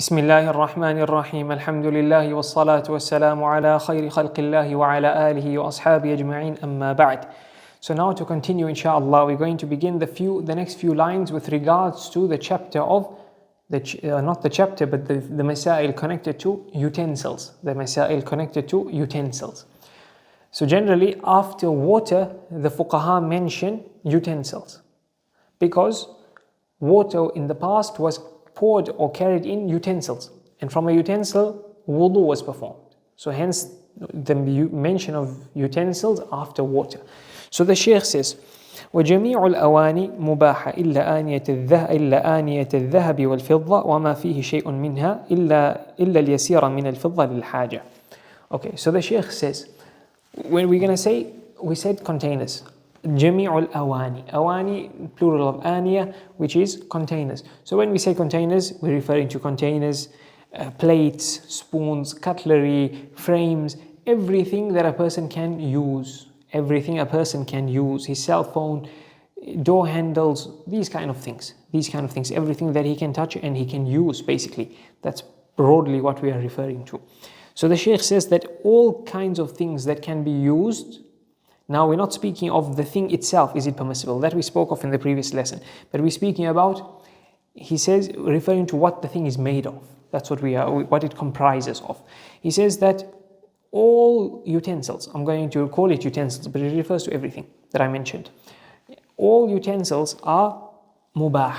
بسم الله الرحمن الرحيم الحمد لله والصلاة والسلام على خير خلق الله وعلى آله وأصحابه أجمعين أما بعد. So now to continue inshallah, we're going to begin the next few lines with regards to the chapter of not the chapter but the masail connected to utensils. The masail connected to utensils. So generally after water the fuqaha mention utensils because water in the past was poured or carried in utensils, and from a utensil wudu was performed. So hence the mention of utensils after water. So the Shaykh says وجميع الأواني مباحة إلا آنية الذهب والفضة وما فيه شيء منها إلا اليسير من الفضة للحاجة. Okay, so the Shaykh says, when we're going to say, we said containers. جميع الأواني, awani plural of آنية, which is containers. So when we say containers, we're referring to containers, plates, spoons, cutlery, frames, everything that a person can use. Everything a person can use, his cell phone, door handles, these kind of things, everything that he can touch and he can use basically. That's broadly what we are referring to. So the Shaykh says that all kinds of things that can be used. Now we're not speaking of the thing itself, is it permissible? That we spoke of in the previous lesson. But we're speaking about, he says, referring to what the thing is made of. That's what it comprises of. He says that all utensils, I'm going to call it utensils, but it refers to everything that I mentioned. All utensils are mubah.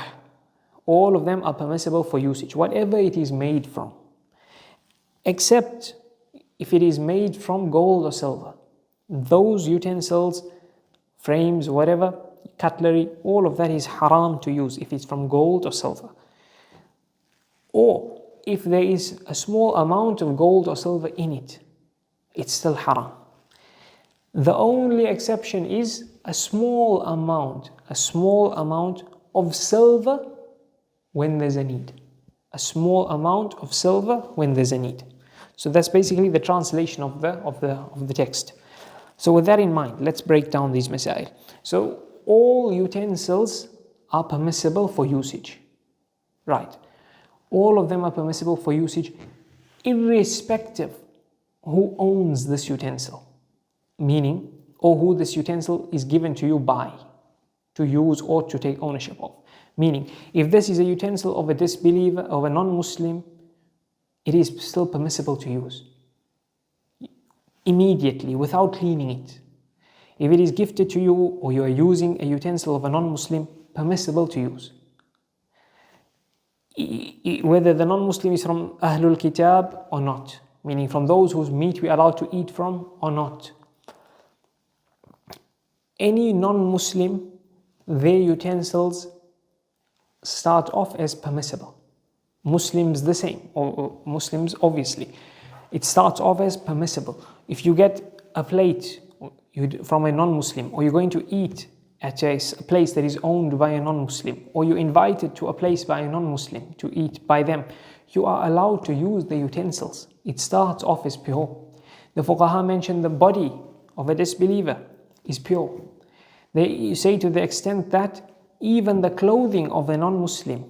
All of them are permissible for usage, whatever it is made from. Except if it is made from gold or silver. Those utensils, frames, whatever, cutlery, all of that is haram to use if it's from gold or silver. Or if there is a small amount of gold or silver in it, it's still haram. The only exception is a small amount of silver when there's a need. A small amount of silver when there's a need. So that's basically the translation of the text. So with that in mind, let's break down these masail. So all utensils are permissible for usage. Right. All of them are permissible for usage irrespective who owns this utensil. Meaning, or who this utensil is given to you by, to use or to take ownership of. Meaning, if this is a utensil of a disbeliever, of a non-Muslim, it is still permissible to use. Immediately, without cleaning it. If it is gifted to you or you are using a utensil of a non-Muslim, permissible to use. Whether the non-Muslim is from Ahlul Kitab or not, meaning from those whose meat we are allowed to eat from or not. Any non-Muslim, their utensils start off as permissible. Muslims the same, or Muslims obviously. It starts off as permissible. If you get a plate from a non-Muslim, or you're going to eat at a place that is owned by a non-Muslim, or you're invited to a place by a non-Muslim to eat by them, you are allowed to use the utensils. It starts off as pure. The fuqaha mentioned the body of a disbeliever is pure. They say to the extent that even the clothing of a non-Muslim,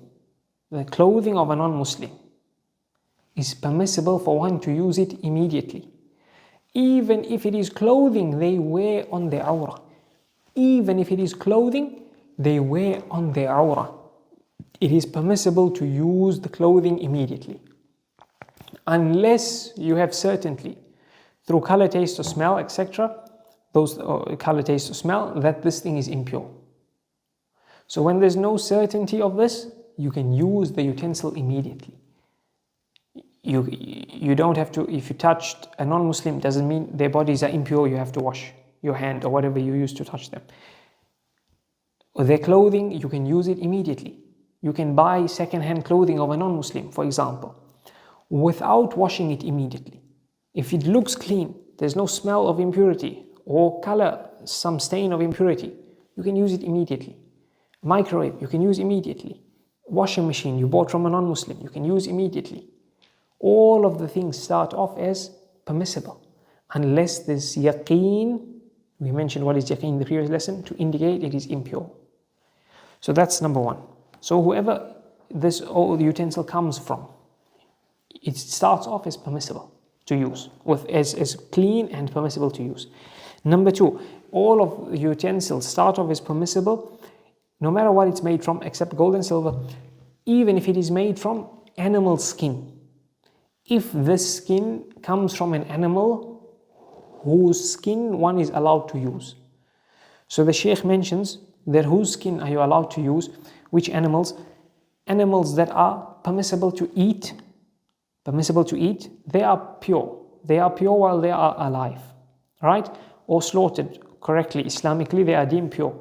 is permissible for one to use it immediately. Even if it is clothing they wear on their awrah. Even if it is clothing they wear on their awrah. It is permissible to use the clothing immediately. Unless you have certainty through color, taste or smell, etc. Those color, taste or smell, that this thing is impure. So when there's no certainty of this, you can use the utensil immediately. You don't have to, if you touched a non-Muslim, doesn't mean their bodies are impure, you have to wash your hand or whatever you use to touch them. Or their clothing, you can use it immediately. You can buy second-hand clothing of a non-Muslim, for example, without washing it immediately. If it looks clean, there's no smell of impurity or color, some stain of impurity, you can use it immediately. Microwave, you can use immediately. Washing machine you bought from a non-Muslim, you can use immediately. All of the things start off as permissible, unless there's yaqeen. We mentioned what is yaqeen in the previous lesson, to indicate it is impure. So that's number one. So whoever this utensil comes from, it starts off as permissible to use, as clean and permissible to use. Number two, all of utensils start off as permissible, no matter what it's made from, except gold and silver, even if it is made from animal skin. If this skin comes from an animal whose skin one is allowed to use. So the Shaykh mentions that whose skin are you allowed to use, which animals? Animals that are permissible to eat, they are pure. They are pure while they are alive, right? Or slaughtered correctly, Islamically, they are deemed pure.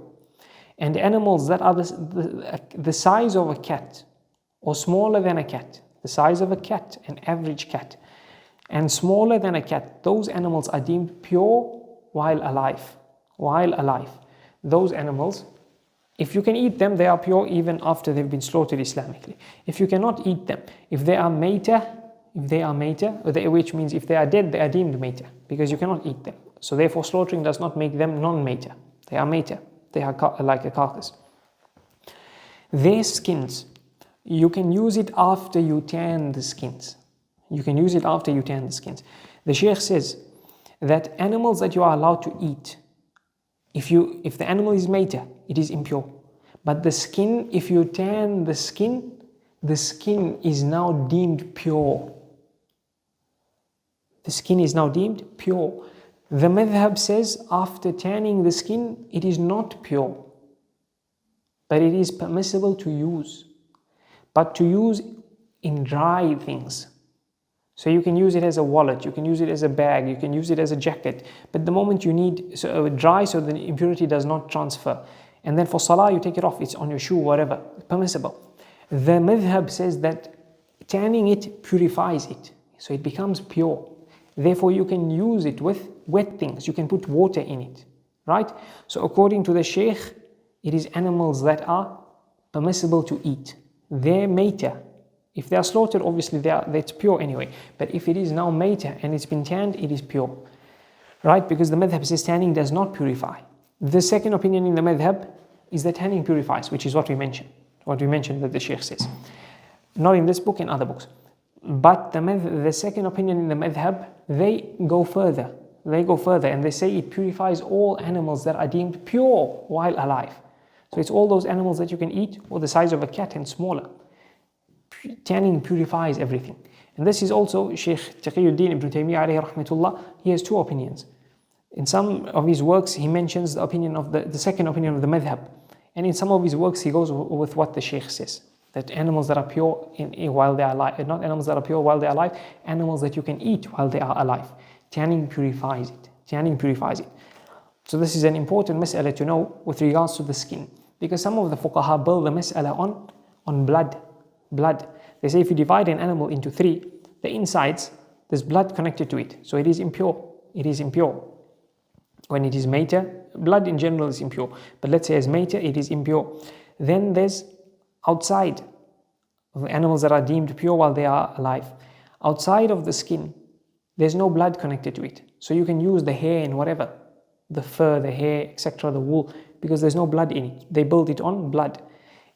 And animals that are the size of a cat or smaller than a cat, the size of a cat, an average cat, and smaller than a cat, those animals are deemed pure while alive. Those animals, if you can eat them, they are pure even after they've been slaughtered Islamically. If you cannot eat them, if they are maita, which means if they are dead, they are deemed maita, because you cannot eat them. So therefore slaughtering does not make them non-maita. They are maita. They are like a carcass. Their skins, you can use it after you tan the skins. The Shaykh says that animals that you are allowed to eat, if the animal is maita, it is impure. But the skin, if you tan the skin is now deemed pure. The skin is now deemed pure. The madhab says after tanning the skin, it is not pure, but it is permissible to use. But to use in dry things. So you can use it as a wallet, you can use it as a bag, you can use it as a jacket. But the moment you need dry, so the impurity does not transfer. And then for salah, you take it off, it's on your shoe, whatever, permissible. The madhab says that tanning it purifies it, so it becomes pure. Therefore, you can use it with wet things, you can put water in it, right? So according to the Shaykh, it is animals that are permissible to eat. They're maita. If they are slaughtered, obviously that's pure anyway. But if it is now maita and it's been tanned, it is pure, right? Because the madhab says tanning does not purify. The second opinion in the madhab is that tanning purifies, which is what we mentioned that the Shaykh says. Not in this book, in other books. But the second opinion in the madhab, they go further and they say it purifies all animals that are deemed pure while alive. So it's all those animals that you can eat, or the size of a cat and smaller. Tanning purifies everything. And this is also Shaykh Taqiyuddin ibn Taymiyyah alayhi rahmatullah, he has two opinions. In some of his works, he mentions the opinion of the second opinion of the madhab. And in some of his works, he goes with what the Shaykh says. That animals that are pure while they are alive, not animals that are pure while they are alive, animals that you can eat while they are alive. Tanning purifies it. So this is an important mas'ala to know with regards to the skin. Because some of the fuqaha build the mas'ala on blood. They say if you divide an animal into three, the insides, there's blood connected to it. So it is impure. When it is maita, blood in general is impure. But let's say as maita, it is impure. Then there's outside of animals that are deemed pure while they are alive. Outside of the skin, there's no blood connected to it. So you can use the hair and whatever, the fur, the hair, etc., the wool, because there's no blood in it. They build it on blood.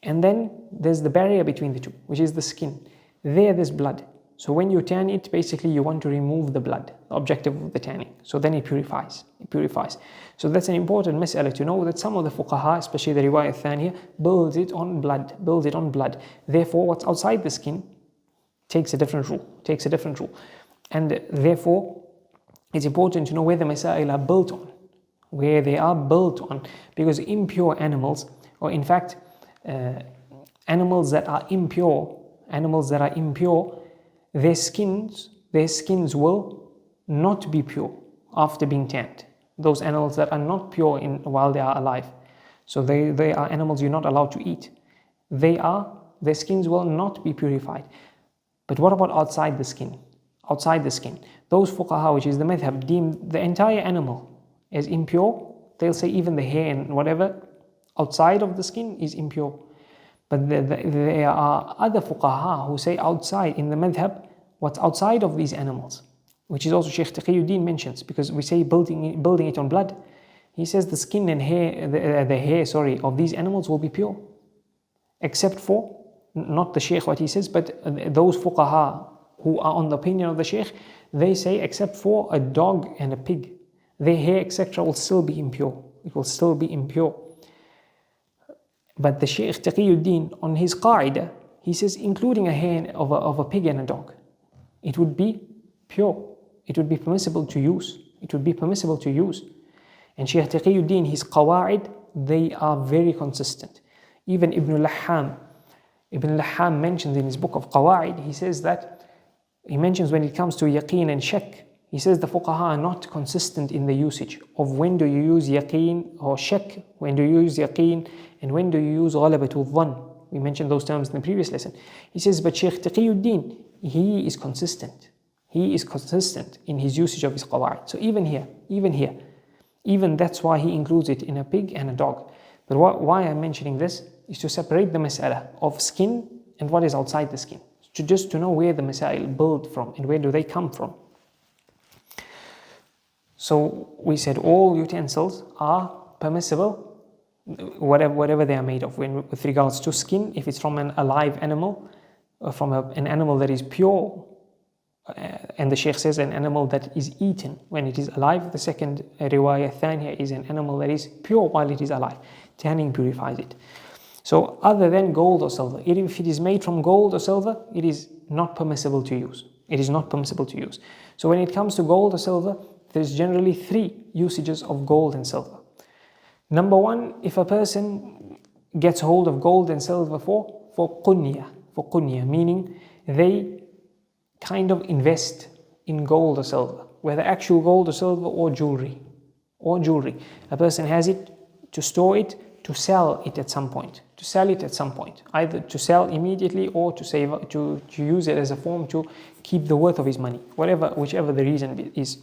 And then there's the barrier between the two, which is the skin. There's blood. So when you tan it, basically you want to remove the blood, the objective of the tanning. So then it purifies. So that's an important mas'ala to know, that some of the fuqaha, especially the riwayat thaniya, builds it on blood. Therefore, what's outside the skin takes a different rule. And therefore, it's important to know where the masail are built on, because impure animals, or in fact, animals that are impure, their skins will not be pure after being tanned. Those animals that are not pure while they are alive. So they are animals you're not allowed to eat. Their skins will not be purified. But what about outside the skin? Those fuqaha, which is the madhab, deem the entire animal as impure. They'll say even the hair and whatever outside of the skin is impure. But there are other fuqaha who say outside, in the madhab, what's outside of these animals, which is also Shaykh Taqiyuddin mentions, because we say building it on blood. He says the skin and hair, the hair of these animals will be pure, except for, not the Shaykh what he says, but those fuqaha who are on the opinion of the Shaykh, they say except for a dog and a pig, their hair, etc. will still be impure. It will still be impure. But the Shaykh Taqiyuddin, on his qaida, he says including a hair of a pig and a dog, it would be pure. It would be permissible to use. It would be permissible to use. And Shaykh Taqiyuddin, his qawaaid, they are very consistent. Even Ibn Laham mentions in his book of qawaaid, he says that, he mentions when it comes to yaqeen and shak, he says the fuqaha are not consistent in the usage of when do you use yaqeen or shak, when do you use yaqeen, and when do you use ghalabatul dhann. We mentioned those terms in the previous lesson. He says, but Shaykh Taqiyuddin, he is consistent. He is consistent in his usage of his qawa'id. So even that's why he includes it in a pig and a dog. But why I'm mentioning this is to separate the mas'ala of skin and what is outside the skin. Just to know where the masail build from and where do they come from. So we said all utensils are permissible, whatever they are made of. With regards to skin, if it's from an alive animal, from an animal that is pure, and the Shaykh says an animal that is eaten when it is alive. The second riwayah thaniya is an animal that is pure while it is alive. Tanning purifies it. So other than gold or silver, if it is made from gold or silver, it is not permissible to use. It is not permissible to use. So when it comes to gold or silver, there is generally 3 usages of gold and silver. Number 1, if a person gets hold of gold and silver for qunya, meaning they kind of invest in gold or silver, whether actual gold or silver or jewelry. A person has it to store it, to sell it at some point. Either to sell immediately or to save, to use it as a form to keep the worth of his money, whichever the reason is.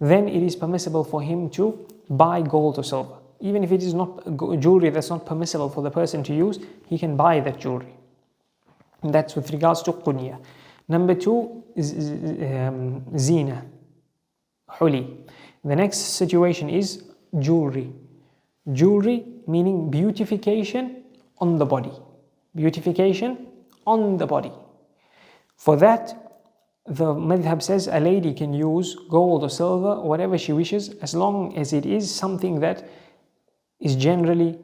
Then it is permissible for him to buy gold or silver. Even if it is not jewelry that's not permissible for the person to use, he can buy that jewelry. And that's with regards to qunya. Number 2 is zina, huli. The next situation is jewelry. Jewelry meaning beautification on the body. Beautification on the body. For that, the madhab says a lady can use gold or silver, whatever she wishes, as long as it is something that is generally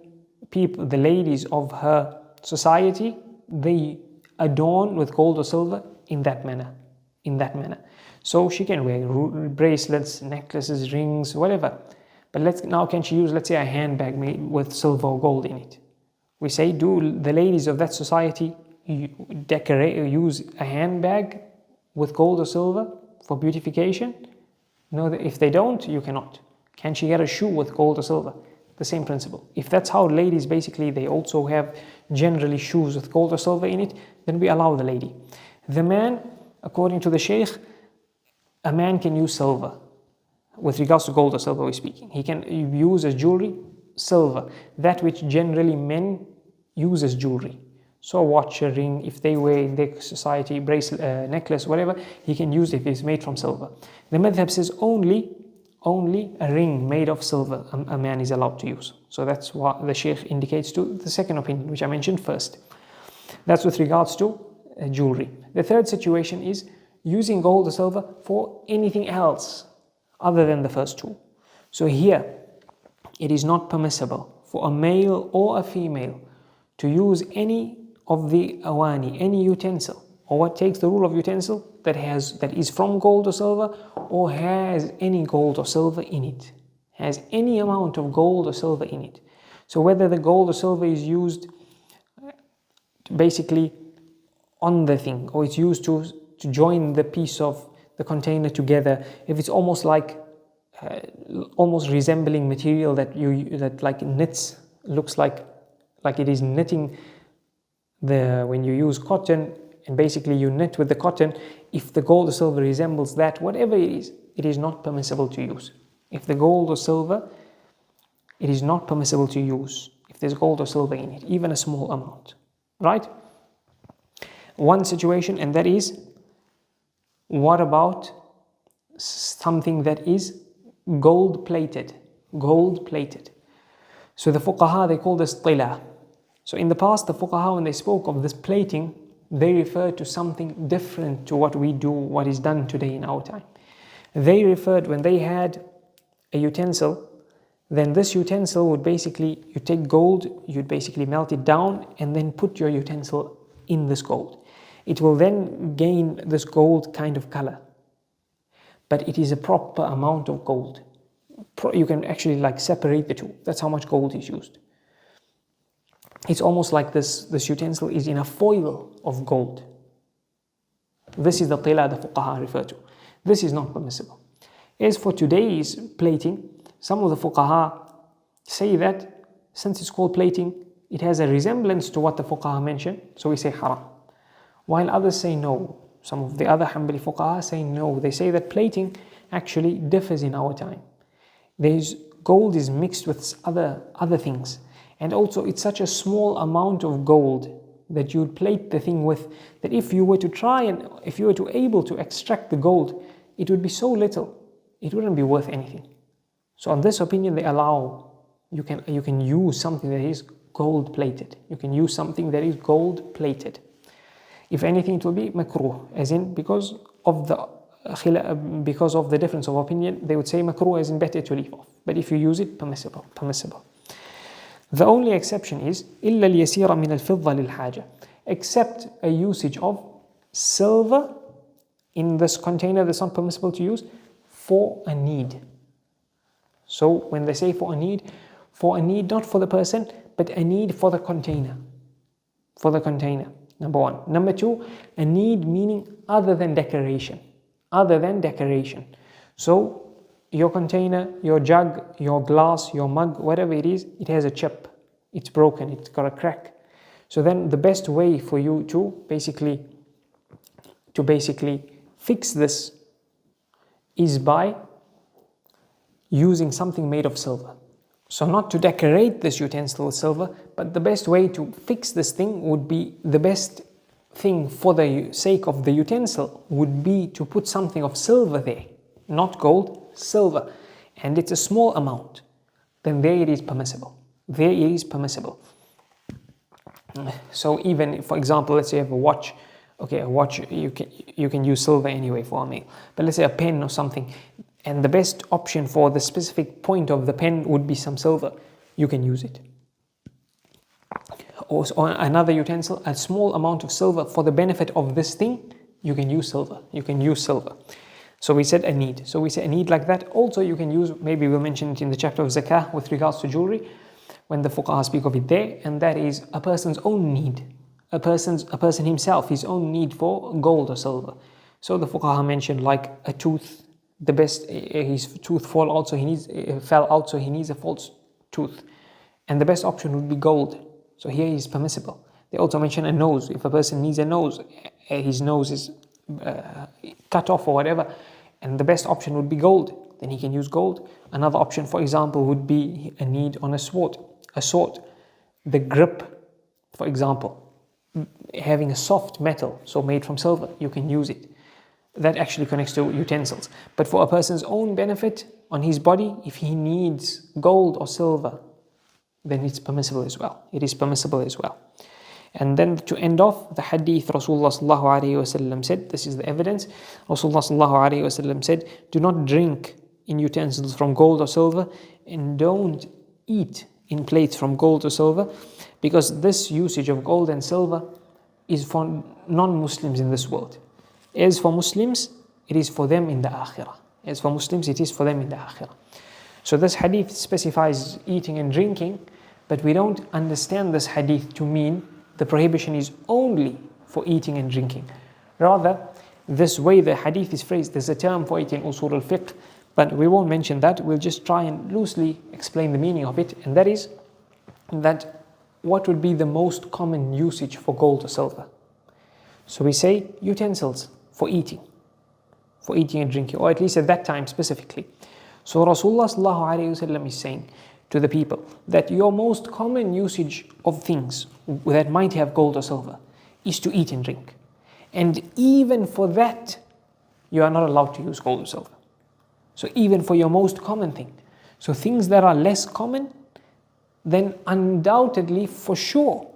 the ladies of her society, they adorn with gold or silver in that manner. So she can wear bracelets, necklaces, rings, whatever. But now can she use, let's say, a handbag made with silver or gold in it? We say, do the ladies of that society use a handbag with gold or silver for beautification? No, if they don't, you cannot. Can she get a shoe with gold or silver? The same principle. If that's how ladies basically, they also have generally shoes with gold or silver in it, then we allow the lady. The man, according to the Shaykh, a man can use silver. With regards to gold or silver we're speaking, he can use as jewelry silver, that which generally men use as jewelry. So a watch, a ring, if they wear in their society, bracelet, necklace, whatever, he can use if it's made from silver. The madhab says only a ring made of silver a man is allowed to use. So that's what the Shaykh indicates to the second opinion, which I mentioned first. That's with regards to jewelry. The third situation is using gold or silver for anything else other than the first 2. So here, it is not permissible for a male or a female to use any of the awani, any utensil, or what takes the rule of utensil that is from gold or silver, or has any gold or silver in it, has any amount of gold or silver in it. So whether the gold or silver is used basically on the thing, or it's used to join the piece of the container together, if it's almost like almost resembling material that like knits, looks like it is knitting when you use cotton, and basically you knit with the cotton, if the gold or silver resembles that, whatever it is not permissible to use. If the gold or silver, it is not permissible to use if there's gold or silver in it, even a small amount, right? One situation, and that is, what about something that is gold plated? So the fuqaha, they call this tila. So in the past, the fuqaha, when they spoke of this plating, they refer to something different to what we do, what is done today in our time. They referred, when they had a utensil, then this utensil would basically, you take gold, you'd basically melt it down and then put your utensil in this gold. It will then gain this gold kind of color. But it is a proper amount of gold. You can actually like separate the two. That's how much gold is used. It's almost like this utensil is in a foil of gold. This is the tila the fuqaha refer to. This is not permissible. As for today's plating, some of the fuqaha say that since it's called plating, it has a resemblance to what the fuqaha mentioned, so we say haram. While others say no. Some of the other Hanbali fuqaha say no. They say that plating actually differs in our time. Gold is mixed with other things. And also it's such a small amount of gold that you would plate the thing with, that if you were to able to extract the gold, it would be so little, it wouldn't be worth anything. So on this opinion, they allow, you can use something that is gold plated. You can use something that is gold plated. If anything, it will be makruh, as in because of the difference of opinion, they would say makruh as in better to leave off. But if you use it, permissible. The only exception is إلا اليسير من الفضة للحاجة, except a usage of silver in this container that's not permissible to use for a need. So when they say for a need not for the person, but a need for the container. For the container, number one. Number two, a need meaning other than decoration. So your container, your jug, your glass, your mug, whatever it is, it has a chip. It's broken, it's got a crack. So then the best way for you to basically fix this is by using something made of silver. So not to decorate this utensil with silver, but the best way to fix this thing would be, the best thing for the sake of the utensil would be to put something of silver there. Not gold, silver. And it's a small amount. Then there it is permissible. So even, for example, let's say you have a watch. Okay, a watch, you can use silver anyway for a meal. But let's say a pen or something, and the best option for the specific point of the pen would be some silver. You can use it. Or another utensil, a small amount of silver for the benefit of this thing, you can use silver. So we said a need. So we say a need like that. Also you can use, maybe we'll mention it in the chapter of zakah with regards to jewellery, when the fuqaha speak of it there, and that is a person's own need. A person himself, his own need for gold or silver. So the fuqaha mentioned like a tooth, the best, his tooth fell out, so he needs a false tooth. And the best option would be gold. So here is permissible. They also mention a nose. If a person needs a nose, his nose is cut off or whatever, and the best option would be gold, then he can use gold. Another option, for example, would be a need on a sword. The grip, for example, having a soft metal, so made from silver, you can use it. That actually connects to utensils. But for a person's own benefit on his body, if he needs gold or silver, then it's permissible as well. It is permissible as well. And then to end off, the hadith Rasulullah sallallahu alayhi wasallam said, this is the evidence, Rasulullah sallallahu alayhi wasallam said, do not drink in utensils from gold or silver, and don't eat in plates from gold or silver, because this usage of gold and silver is for non-Muslims in this world. As for Muslims, it is for them in the akhirah. So this hadith specifies eating and drinking, but we don't understand this hadith to mean the prohibition is only for eating and drinking. Rather, this way the hadith is phrased, there's a term for it in usul al-fiqh, but we won't mention that. We'll just try and loosely explain the meaning of it, and that is that what would be the most common usage for gold or silver? So we say utensils for eating and drinking, or at least at that time specifically. So Rasulullah sallallahu alayhi wasallam is saying to the people that your most common usage of things that might have gold or silver is to eat and drink. And even for that, you are not allowed to use gold or silver. So even for your most common thing. So things that are less common, then undoubtedly, for sure,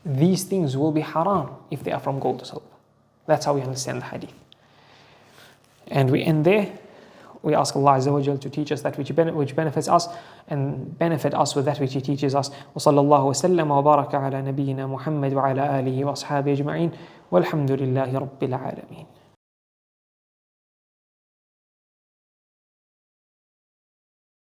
these things will be haram if they are from gold or silver. That's how we understand the hadith. And we end there. We ask Allah Azza wa Jal to teach us that which benefits us and benefit us with that which He teaches us. وصلى الله وسلم وبارك على نبينا محمد وعلى آله وأصحابه أجمعين والحمد لله رب العالمين.